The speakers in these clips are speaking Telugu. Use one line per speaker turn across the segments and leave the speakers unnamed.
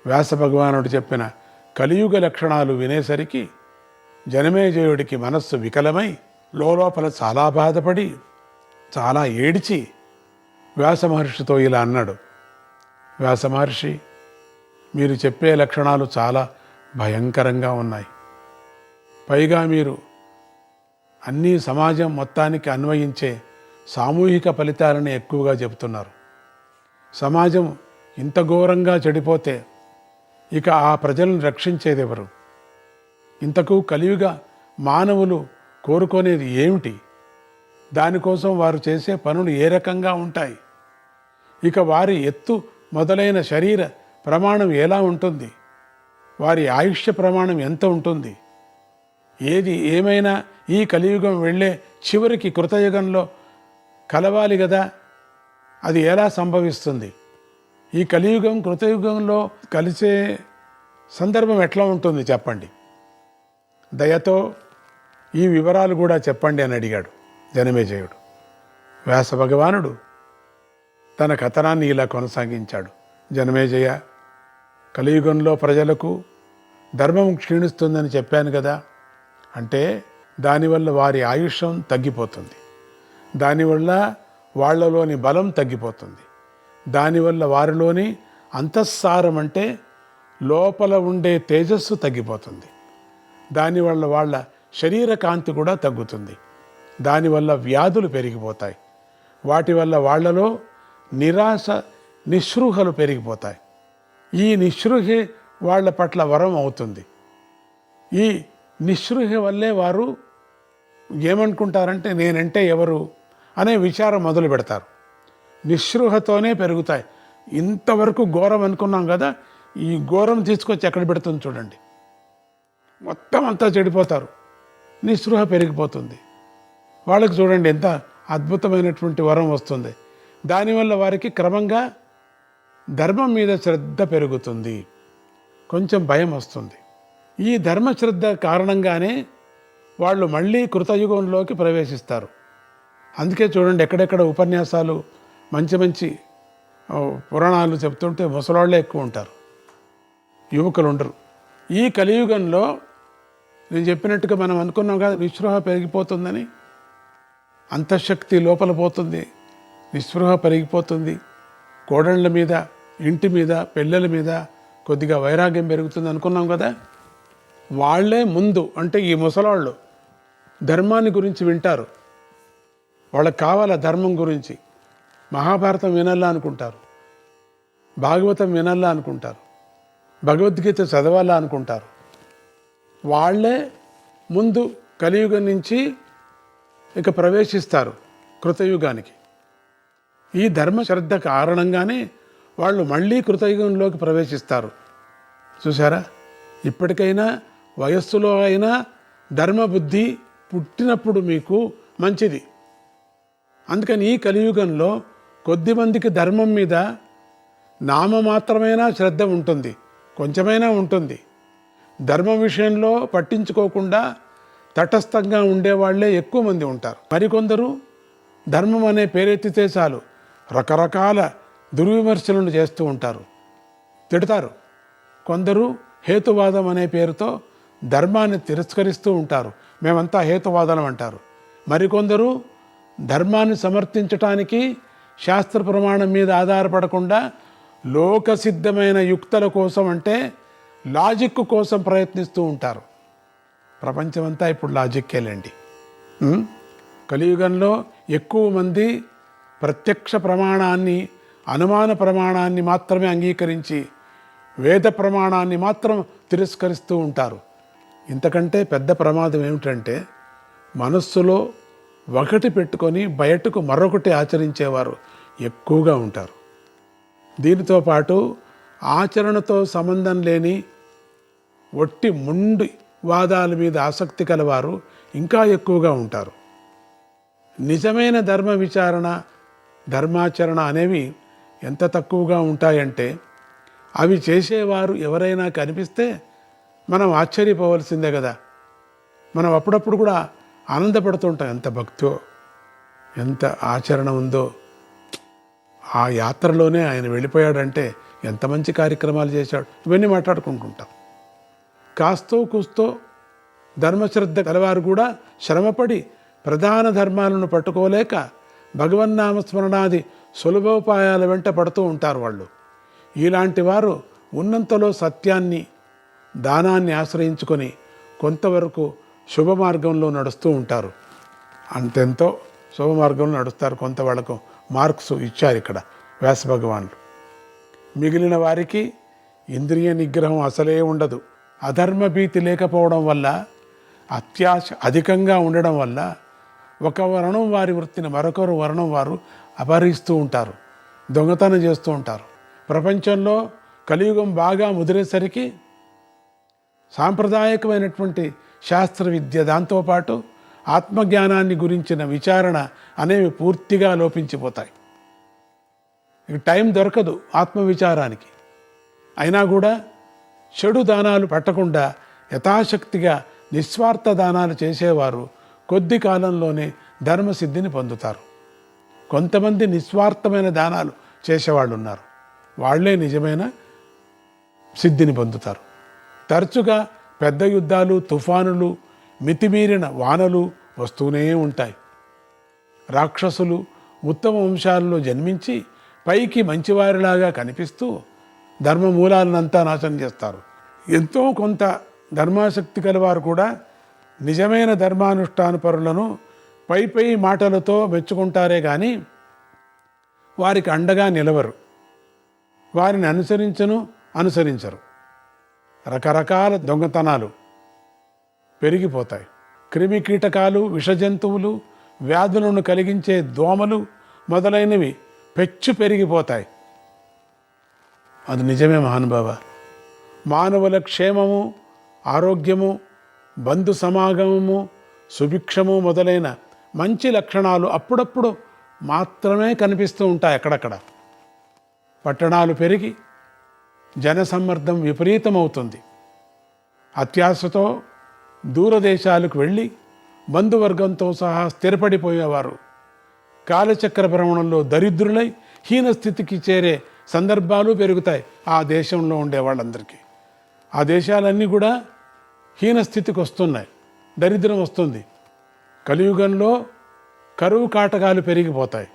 వ్యాస భగవానుడు చెప్పిన కలియుగ లక్షణాలు వినేసరికి జనమేజయుడికి మనస్సు వికలమై లోపల చాలా బాధపడి చాలా ఏడిచి వ్యాస మహర్షితో ఇలా అన్నాడు, వ్యాస మహర్షి, మీరు చెప్పే లక్షణాలు చాలా భయంకరంగా ఉన్నాయి. పైగా మీరు అన్నీ సమాజం మొత్తానికి అన్వయించే సామూహిక ఫలితాలని ఎక్కువగా చెబుతున్నారు. సమాజం ఇంత ఘోరంగా చెడిపోతే ఇక ఆ ప్రజలను రక్షించేదెవరు? ఇంతకు కలియుగ మానవులు కోరుకునేది ఏమిటి? దానికోసం వారు చేసే పనులు ఏ రకంగా ఉంటాయి? ఇక వారి ఎత్తు మొదలైన శరీర ప్రమాణం ఎలా ఉంటుంది? వారి ఆయుష్య ప్రమాణం ఎంత ఉంటుంది? ఏది ఏమైనా ఈ కలియుగం వెళ్ళే చివరికి కృతయుగంలో కలవాలి కదా, అది ఎలా సంభవిస్తుంది? ఈ కలియుగం కృతయుగంలో కలిసే సందర్భం ఎట్లా ఉంటుంది చెప్పండి, దయతో ఈ వివరాలు కూడా చెప్పండి అని అడిగాడు జనమేజయుడు. వ్యాస భగవానుడు తన కథనాన్ని ఇలా కొనసాగించాడు. జనమేజయ, కలియుగంలో ప్రజలకు ధర్మం క్షీణిస్తుందని చెప్పాను కదా, అంటే దానివల్ల వారి ఆయుష్యం తగ్గిపోతుంది, దానివల్ల వాళ్లలోని బలం తగ్గిపోతుంది, దానివల్ల వారిలోని అంతఃసారం అంటే లోపల ఉండే తేజస్సు తగ్గిపోతుంది, దానివల్ల వాళ్ళ శరీర కాంతి కూడా తగ్గుతుంది, దానివల్ల వ్యాధులు పెరిగిపోతాయి, వాటి వల్ల వాళ్లలో నిరాశ నిస్పృహలు పెరిగిపోతాయి. ఈ నిస్పృహే వాళ్ళ పట్ల వరం అవుతుంది. ఈ నిస్పృహ వల్లే వారు ఏమనుకుంటారంటే నేనంటే ఎవరు అనే విచారం మొదలు పెడతారు. నిస్పృహతోనే పెరుగుతాయి. ఇంతవరకు ఘోరం అనుకున్నాం కదా, ఈ ఘోరం తీసుకొచ్చి ఎక్కడ పెడుతుంది చూడండి. మొత్తం అంతా చెడిపోతారు, నిస్పృహ పెరిగిపోతుంది. వాళ్ళకి చూడండి ఎంత అద్భుతమైనటువంటి వరం వస్తుంది. దానివల్ల వారికి క్రమంగా ధర్మం మీద శ్రద్ధ పెరుగుతుంది, కొంచెం భయం వస్తుంది. ఈ ధర్మశ్రద్ధ కారణంగానే వాళ్ళు మళ్ళీ కృతయుగంలోకి ప్రవేశిస్తారు. అందుకే చూడండి ఎక్కడెక్కడ ఉపన్యాసాలు మంచి మంచి పురాణాలు చెప్తుంటే ముసలాళ్ళే ఎక్కువ ఉంటారు, యువకులు ఉండరు. ఈ కలియుగంలో నేను చెప్పినట్టుగా మనం అనుకున్నాం కదా, నిస్పృహ పెరిగిపోతుందని. అంతఃశక్తి లోపల పోతుంది, నిస్పృహ పెరిగిపోతుంది. కోడళ్ళ మీద, ఇంటి మీద, పిల్లల మీద కొద్దిగా వైరాగ్యం పెరుగుతుంది అనుకున్నాం కదా. వాళ్లే ముందు అంటే ఈ ముసలాళ్ళు ధర్మాన్ని గురించి వింటారు, వాళ్ళకి కావాల ధర్మం గురించి. మహాభారతం వినాలా అనుకుంటారు, భాగవతం వినాలా అనుకుంటారు, భగవద్గీత చదవాలా అనుకుంటారు. వాళ్లే ముందు కలియుగం నుంచి ఇక ప్రవేశిస్తారు కృతయుగానికి. ఈ ధర్మశ్రద్ధ కారణంగానే వాళ్ళు మళ్ళీ కృతయుగంలోకి ప్రవేశిస్తారు. చూసారా, ఇప్పటికైనా వయస్సులో అయినా ధర్మబుద్ధి పుట్టినప్పుడు మీకు మంచిది. అందుకని ఈ కలియుగంలో కొద్దిమందికి ధర్మం మీద నామమాత్రమైనా శ్రద్ధ ఉంటుంది, కొంచెమైనా ఉంటుంది. ధర్మం విషయంలో పట్టించుకోకుండా తటస్థంగా ఉండేవాళ్లే ఎక్కువ మంది ఉంటారు. మరికొందరు ధర్మం అనే పేరెత్తితే చాలు రకరకాల దుర్విమర్శలను చేస్తూ ఉంటారు, తిడతారు. కొందరు హేతువాదం అనే పేరుతో ధర్మాన్ని తిరస్కరిస్తూ ఉంటారు, మేమంతా హేతువాదం అంటారు. మరికొందరు ధర్మాన్ని సమర్థించటానికి శాస్త్ర ప్రమాణం మీద ఆధారపడకుండా లోకసిద్ధమైన యుక్తుల కోసం అంటే లాజిక్ కోసం ప్రయత్నిస్తూ ఉంటారు. ప్రపంచమంతా ఇప్పుడు లాజిక్కేలేండి. కలియుగంలో ఎక్కువ మంది ప్రత్యక్ష ప్రమాణాన్ని, అనుమాన ప్రమాణాన్ని మాత్రమే అంగీకరించి వేద ప్రమాణాన్ని మాత్రం తిరస్కరిస్తూ ఉంటారు. ఇంతకంటే పెద్ద ప్రమాదం ఏమిటంటే మనస్సులో ఒకటి పెట్టుకొని బయటకు మరొకటి ఆచరించేవారు ఎక్కువగా ఉంటారు. దీనితో పాటు ఆచరణతో సంబంధం లేని ఒట్టి మొండి వాదాల మీద ఆసక్తి కలవారు ఇంకా ఎక్కువగా ఉంటారు. నిజమైన ధర్మ విచారణ, ధర్మాచరణ అనేవి ఎంత తక్కువగా ఉంటాయంటే అవి చేసేవారు ఎవరైనా కనిపిస్తే మనం ఆశ్చర్యపోవలసిందే కదా. మనం అప్పుడప్పుడు కూడా ఆనందపడుతుంటాం, ఎంత భక్తో, ఎంత ఆచరణ ఉందో. ఆ యాత్రలోనే ఆయన వెళ్ళిపోయాడంటే ఎంత మంచి కార్యక్రమాలు చేశాడు, ఇవన్నీ మాట్లాడుకుంటుంటాం. కాస్తో కూస్తో ధర్మశ్రద్ధ కలవారు కూడా శ్రమపడి ప్రధాన ధర్మాలను పట్టుకోలేక భగవన్నామస్మరణాది సులభోపాయాల వెంట పడుతూ ఉంటారు వాళ్ళు. ఇలాంటి వారు ఉన్నంతలో సత్యాన్ని, దానాన్ని ఆశ్రయించుకొని కొంతవరకు శుభ మార్గంలో నడుస్తూ ఉంటారు. అంతెంతో శుభ మార్గంలో నడుస్తారు. కొంత వాళ్ళకు మార్క్స్ ఇచ్చారు ఇక్కడ వ్యాస భగవానులు. మిగిలిన వారికి ఇంద్రియ నిగ్రహం అసలే ఉండదు. అధర్మ భీతి లేకపోవడం వల్ల, అత్యాశ అధికంగా ఉండడం వల్ల ఒక వర్ణం వారి వృత్తిని మరొకరు వర్ణం వారు అపహరిస్తూ ఉంటారు, దొంగతనం చేస్తూ ఉంటారు. ప్రపంచంలో కలియుగం బాగా ముదిరేసరికి సాంప్రదాయకమైనటువంటి శాస్త్ర విద్య, దాంతోపాటు ఆత్మజ్ఞానాన్ని గురించిన విచారణ అనేవి పూర్తిగా లోపించిపోతాయి. ఇక టైం దొరకదు ఆత్మవిచారానికి. అయినా కూడా చెడు దానాలు పట్టకుండా యథాశక్తిగా నిస్వార్థ దానాలు చేసేవారు కొద్ది కాలంలోనే ధర్మసిద్ధిని పొందుతారు. కొంతమంది నిస్వార్థమైన దానాలు చేసేవాళ్ళు ఉన్నారు, వాళ్లే నిజమైన సిద్ధిని పొందుతారు. తరచుగా పెద్ద యుద్ధాలు, తుఫానులు, మితిమీరిన వానలు వస్తూనే ఉంటాయి. రాక్షసులు ఉత్తమ వంశాలలో జన్మించి పైకి మంచివారిలాగా కనిపిస్తూ ధర్మ మూలాలనంతా నాశనం చేస్తారు. ఎంతో కొంత ధర్మాసక్తి కలవారు కూడా నిజమైన ధర్మానుష్ఠాన పరులను పై పై మాటలతో మెచ్చుకుంటారే కానీ వారికి అండగా నిలవరు, వారిని అనుసరించరు. రకరకాల దొంగతనాలు పెరిగిపోతాయి. క్రిమి కీటకాలు, విషజంతువులు, వ్యాధులను కలిగించే దోమలు మొదలైనవి పెచ్చు పెరిగిపోతాయి. అది నిజమే మహానుభావ. మానవుల క్షేమము, ఆరోగ్యము, బంధు సమాగమము, సుభిక్షము మొదలైన మంచి లక్షణాలు అప్పుడప్పుడు మాత్రమే కనిపిస్తూ ఉంటాయి అక్కడక్కడ. పట్టణాలు పెరిగి జనసమ్మర్దం విపరీతమవుతుంది. అత్యాశతో దూరదేశాలకు వెళ్ళి బంధువర్గంతో సహా స్థిరపడిపోయేవారు కాలచక్ర భ్రమణంలో దరిద్రులై హీనస్థితికి చేరే సందర్భాలు పెరుగుతాయి ఆ దేశంలో ఉండే వాళ్ళందరికీ. ఆ దేశాలన్నీ కూడా హీనస్థితికి వస్తున్నాయి, దరిద్రం వస్తుంది. కలియుగంలో కరువు కాటకాలు పెరిగిపోతాయి.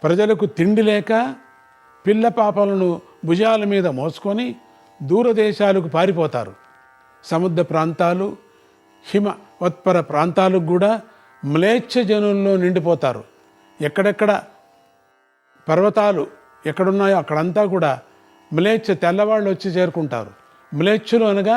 ప్రజలకు తిండి లేక పిల్ల పాపలను భుజాల మీద మోసుకొని దూరదేశాలకు పారిపోతారు. సముద్ర ప్రాంతాలు, హిమవత్పర ప్రాంతాలకు కూడా మ్లేచ్ఛ జనుల్లో నిండిపోతారు. ఎక్కడెక్కడ పర్వతాలు ఎక్కడున్నాయో అక్కడంతా కూడా తెల్లవాళ్ళు వచ్చి చేరుకుంటారు. మ్లేచ్ఛులు అనగా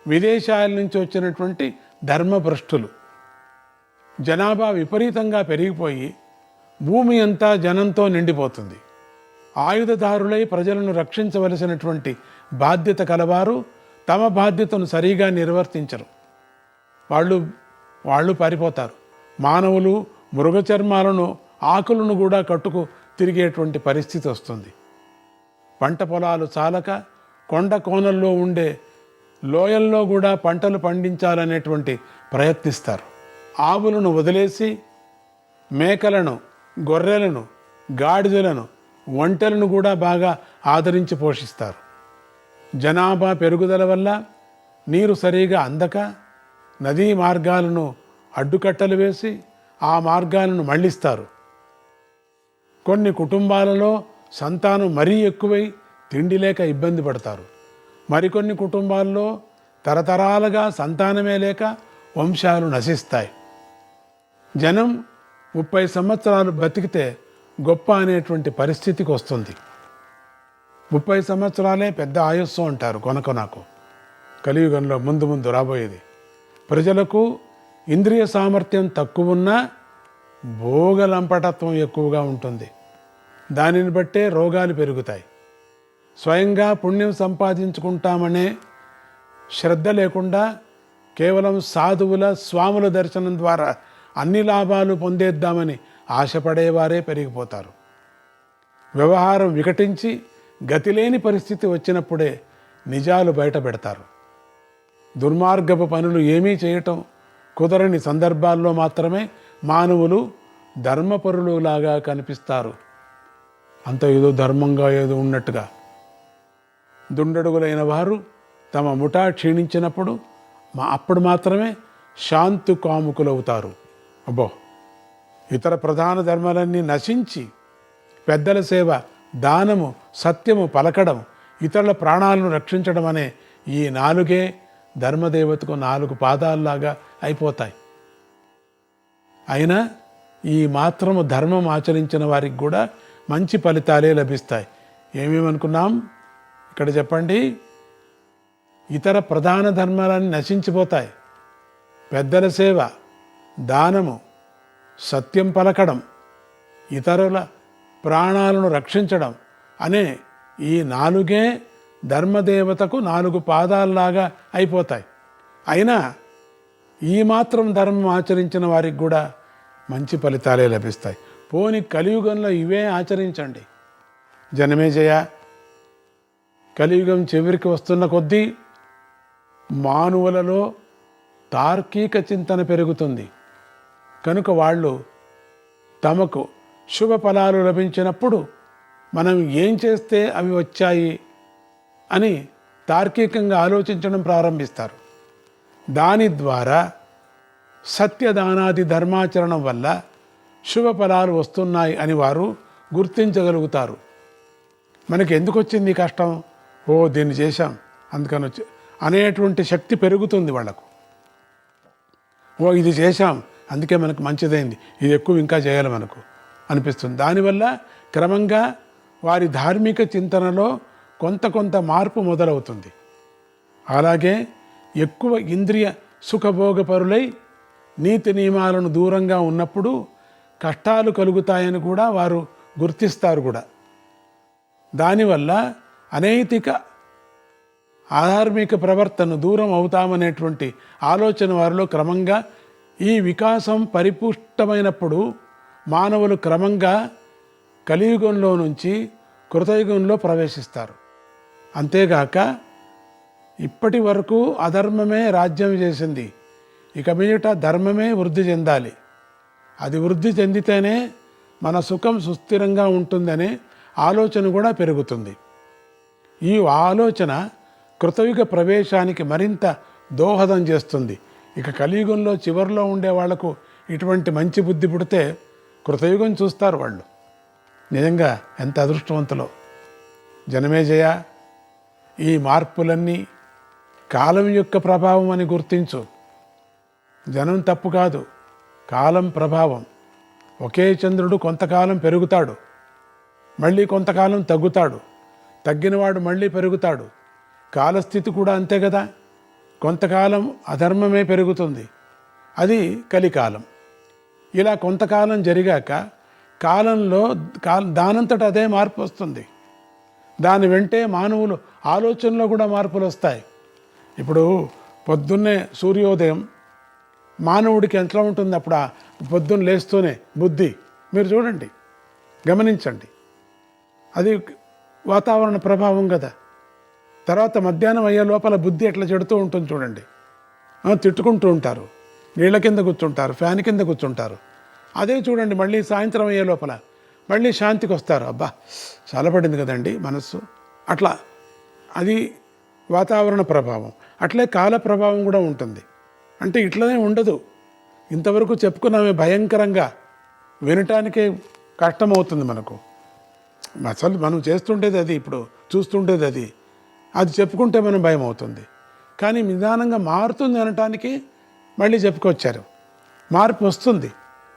విదేశాల నుంచి వచ్చినటువంటి ధర్మభ్రష్టులు. జనాభా విపరీతంగా పెరిగిపోయి భూమి అంతా జనంతో నిండిపోతుంది. ఆయుధదారులై ప్రజలను రక్షించవలసినటువంటి బాధ్యత కలవారు తమ బాధ్యతను సరిగా నిర్వర్తించరు. వాళ్ళు పారిపోతారు. మానవులు మృగచర్మాలను, ఆకులను కూడా కట్టుకు తిరిగేటువంటి పరిస్థితి వస్తుంది. పంట పొలాలు చాలక కొండ కోనల్లో ఉండే లోయల్లో కూడా పంటలు పండించాలనేటువంటి ప్రయత్నిస్తారు. ఆవులను వదిలేసి మేకలను, గొర్రెలను, గాడిదలను, ఒంటెలను కూడా బాగా ఆదరించి పోషిస్తారు. జనాభా పెరుగుదల వల్ల నీరు సరిగా అందక నదీ మార్గాలను అడ్డుకట్టలు వేసి ఆ మార్గాలను మళ్లిస్తారు. కొన్ని కుటుంబాలలో సంతానం మరీ ఎక్కువై తిండి లేక ఇబ్బంది పడతారు. మరికొన్ని కుటుంబాల్లో తరతరాలుగా సంతానమే లేక వంశాలు నశిస్తాయి. జనం 30 సంవత్సరాలు బతికితే గొప్ప అనేటువంటి పరిస్థితికి వస్తుంది. 30 సంవత్సరాలే పెద్ద ఆయుస్సు అంటారు కొనకొనకు. కలియుగంలో ముందు రాబోయేది. ప్రజలకు ఇంద్రియ సామర్థ్యం తక్కువున్నా భోగలంపటత్వం ఎక్కువగా ఉంటుంది. దానిని బట్టే రోగాలు పెరుగుతాయి. స్వయంగా పుణ్యం సంపాదించుకుంటామనే శ్రద్ధ లేకుండా కేవలం సాధువుల, స్వాముల దర్శనం ద్వారా అన్ని లాభాలు పొందేద్దామని ఆశపడేవారే పెరిగిపోతారు. వ్యవహారం వికటించి గతిలేని పరిస్థితి వచ్చినప్పుడే నిజాలు బయట పెడతారు. దుర్మార్గపు పనులు ఏమీ చేయటం కుదరని సందర్భాల్లో మాత్రమే మానవులు ధర్మపరులులాగా కనిపిస్తారు. అంత ఏదో ధర్మంగా ఏదో ఉన్నట్టుగా. దుండడుగులైన వారు తమ ముఠా క్షీణించినప్పుడు అప్పుడు మాత్రమే శాంతి కాముకులవుతారు. అబ్బో, ఇతర ప్రధాన ధర్మాలన్నీ నశించి పెద్దల సేవ, దానము, సత్యము పలకడం, ఇతరుల ప్రాణాలను రక్షించడం అనే ఈ 4 ధర్మదేవతకు 4 పాదాల్లాగా అయిపోతాయి. అయినా ఈ మాత్రము ధర్మం ఆచరించిన వారికి కూడా మంచి ఫలితాలే లభిస్తాయి. ఏమేమనుకున్నాం ఇక్కడ చెప్పండి. ఇతర ప్రధాన ధర్మాలన్నీ నశించిపోతాయి. పెద్దల సేవ, దానము, సత్యం పలకడం, ఇతరుల ప్రాణాలను రక్షించడం అనే ఈ 4 ధర్మదేవతకు 4 పాదాల్లాగా అయిపోతాయి. అయినా ఈ మాత్రం ధర్మం ఆచరించిన వారికి కూడా మంచి ఫలితాలే లభిస్తాయి. పోని కలియుగంలో ఇవే ఆచరించండి. జనమేజయ, కలియుగం చివరికి వస్తున్న కొద్దీ మానవులలో తార్కిక చింతన పెరుగుతుంది. కనుక వాళ్ళు తమకు శుభ ఫలాలు లభించినప్పుడు మనం ఏం చేస్తే అవి వచ్చాయి అని తార్కికంగా ఆలోచించడం ప్రారంభిస్తారు. దాని ద్వారా సత్యదానాది ధర్మాచరణం వల్ల శుభ ఫలాలు వస్తున్నాయి అని వారు గుర్తించగలుగుతారు. మనకి ఎందుకు వచ్చింది కష్టం? దీన్ని చేశాం అందుకని వచ్చి అనేటువంటి శక్తి పెరుగుతుంది వాళ్ళకు. ఇది చేశాం అందుకే మనకు మంచిదైంది, ఇది ఎక్కువ ఇంకా చేయాలి మనకు అనిపిస్తుంది. దానివల్ల క్రమంగా వారి ధార్మిక చింతనలో కొంత మార్పు మొదలవుతుంది. అలాగే ఎక్కువ ఇంద్రియ సుఖభోగపరులై నీతి నియమాలను దూరంగా ఉన్నప్పుడు కష్టాలు కలుగుతాయని కూడా వారు గుర్తిస్తారు కూడా. దానివల్ల అనైతిక ఆధార్మిక ప్రవర్తన దూరం అవుతామనేటువంటి ఆలోచన వారిలో క్రమంగా ఈ వికాసం పరిపుష్టమైనప్పుడు మానవులు క్రమంగా కలియుగంలో నుంచి కృతయుగంలో ప్రవేశిస్తారు. అంతేగాక ఇప్పటి వరకు అధర్మమే రాజ్యం చేసింది, ఇక మీదట ధర్మమే వృద్ధి చెందాలి. అది వృద్ధి చెందితేనే మన సుఖం సుస్థిరంగా ఉంటుందనే ఆలోచన కూడా పెరుగుతుంది. ఈ ఆలోచన కృతయుగ ప్రవేశానికి మరింత దోహదం చేస్తుంది. ఇక కలియుగంలో చివరిలో ఉండే వాళ్లకు ఇటువంటి మంచి బుద్ధి పుడితే కృతయుగం చూస్తారు వాళ్ళు. నిజంగా ఎంత అదృష్టవంతులో. జనమేజయ, ఈ మార్పులన్నీ కాలం యొక్క ప్రభావం అని గుర్తించు. జనం తప్పు కాదు, కాలం ప్రభావం. ఒకే చంద్రుడు కొంతకాలం పెరుగుతాడు, మళ్ళీ కొంతకాలం తగ్గుతాడు, తగ్గినవాడు మళ్ళీ పెరుగుతాడు. కాలస్థితి కూడా అంతే కదా. కొంతకాలం అధర్మమే పెరుగుతుంది, అది కలికాలం. ఇలా కొంతకాలం జరిగాక కాలంలో దానంతట అదే మార్పు వస్తుంది. దాని వెంటే మానవులు ఆలోచనలో కూడా మార్పులు వస్తాయి. ఇప్పుడు పొద్దున్నే సూర్యోదయం మానవుడికి ఎట్లా ఉంటుంది? అప్పుడు ఆ పొద్దున్న లేస్తూనే బుద్ధి, మీరు చూడండి, గమనించండి, అది వాతావరణ ప్రభావం కదా. తర్వాత మధ్యాహ్నం అయ్యే లోపల బుద్ధి ఎట్లా చెడుతూ ఉంటుంది చూడండి. తిట్టుకుంటూ ఉంటారు, నీళ్ళ కింద కూర్చుంటారు, ఫ్యాన్ కింద కూర్చుంటారు. అదే చూడండి మళ్ళీ సాయంత్రం అయ్యే లోపల మళ్ళీ శాంతికి వస్తారు. అబ్బా చల్లబడింది కదండి మనస్సు. అట్లా అది వాతావరణ ప్రభావం. అట్లే కాల ప్రభావం కూడా ఉంటుంది. అంటే ఇట్లనే ఉండదు. ఇంతవరకు చెప్పుకున్నామే భయంకరంగా, వినటానికే కష్టమవుతుంది మనకు. అసలు మనం చేస్తుండేది అది, ఇప్పుడు చూస్తుండేది అది. అది చెప్పుకుంటే మనం భయం అవుతుంది. కానీ నిదానంగా మారుతుంది అనటానికి మళ్ళీ చెప్పుకొచ్చారు. మార్పు వస్తుంది.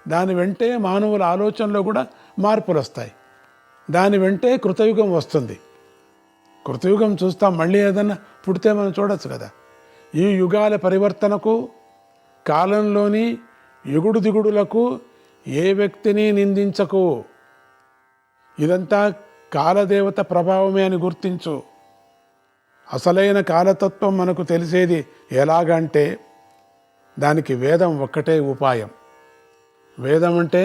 దాని వెంటే మానవుల ఆలోచనలో కూడా మార్పులు వస్తాయి. దాని వెంటే కృతయుగం వస్తుంది. కృతయుగం చూస్తాం, మళ్ళీ ఏదన్నా పుడితే మనం చూడొచ్చు కదా. ఈ యుగాల పరివర్తనకు, కాలంలోని ఎగుడు దిగుడులకు ఏ వ్యక్తిని నిందించకు. ఇదంతా కాలదేవత ప్రభావమే అని గుర్తించు. అసలైన కాలతత్వం మనకు తెలిసేది ఎలాగంటే దానికి వేదం ఒక్కటే ఉపాయం. వేదం అంటే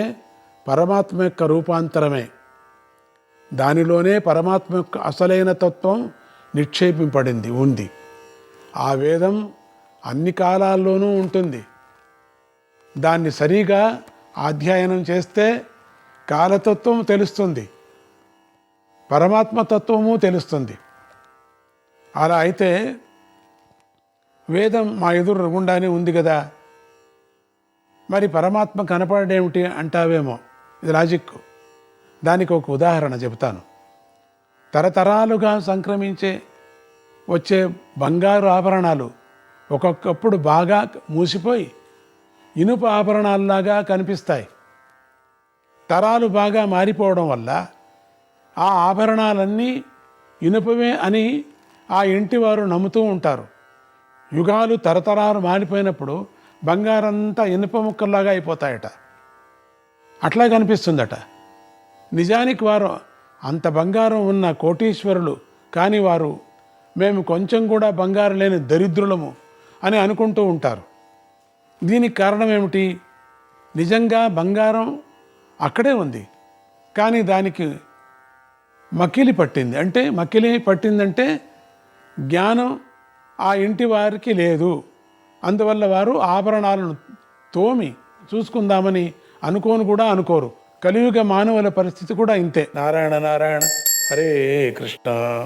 పరమాత్మ యొక్క రూపాంతరమే. దానిలోనే పరమాత్మ యొక్క అసలైన తత్వం నిక్షేపింపబడింది ఉంది. ఆ వేదం అన్ని కాలాల్లోనూ ఉంటుంది. దాన్ని సరిగా అధ్యయనం చేస్తే కాలతత్వం తెలుస్తుంది, పరమాత్మతత్వము తెలుస్తుంది. అలా అయితే వేదం మా ఎదురు గుండానే ఉంది కదా, మరి పరమాత్మ కనపడేమిటి అంటావేమో. ఇది లాజిక్. దానికి ఒక ఉదాహరణ చెబుతాను. తరతరాలుగా సంక్రమించే వచ్చే బంగారు ఆభరణాలు ఒక్కొక్కప్పుడు బాగా మూసిపోయి ఇనుప ఆభరణాల్లాగా కనిపిస్తాయి. తరాలు బాగా మారిపోవడం వల్ల ఆ ఆభరణాలన్నీ ఇనుపవే అని ఆ ఇంటి వారు నమ్ముతూ ఉంటారు. యుగాలు తరతరాలు మారిపోయినప్పుడు బంగారంతా ఇనుప ముక్కల్లాగా అయిపోతాయట. అట్లా కనిపిస్తుందట. నిజానికి వారు అంత బంగారం ఉన్న కోటీశ్వరులు కానీ వారు మేము కొంచెం కూడా బంగారం లేని దరిద్రులము అని అనుకుంటూ ఉంటారు. దీనికి కారణం ఏమిటి? నిజంగా బంగారం అక్కడే ఉంది, కానీ దానికి మకిలి పట్టింది. అంటే మకిలి పట్టిందంటే జ్ఞానం ఆ ఇంటి వారికి లేదు. అందువల్ల వారు ఆభరణాలను తోమి చూసుకుందామని అనుకోరు. కలియుగ మానవుల పరిస్థితి కూడా ఇంతే. నారాయణ నారాయణ. హరే కృష్ణ.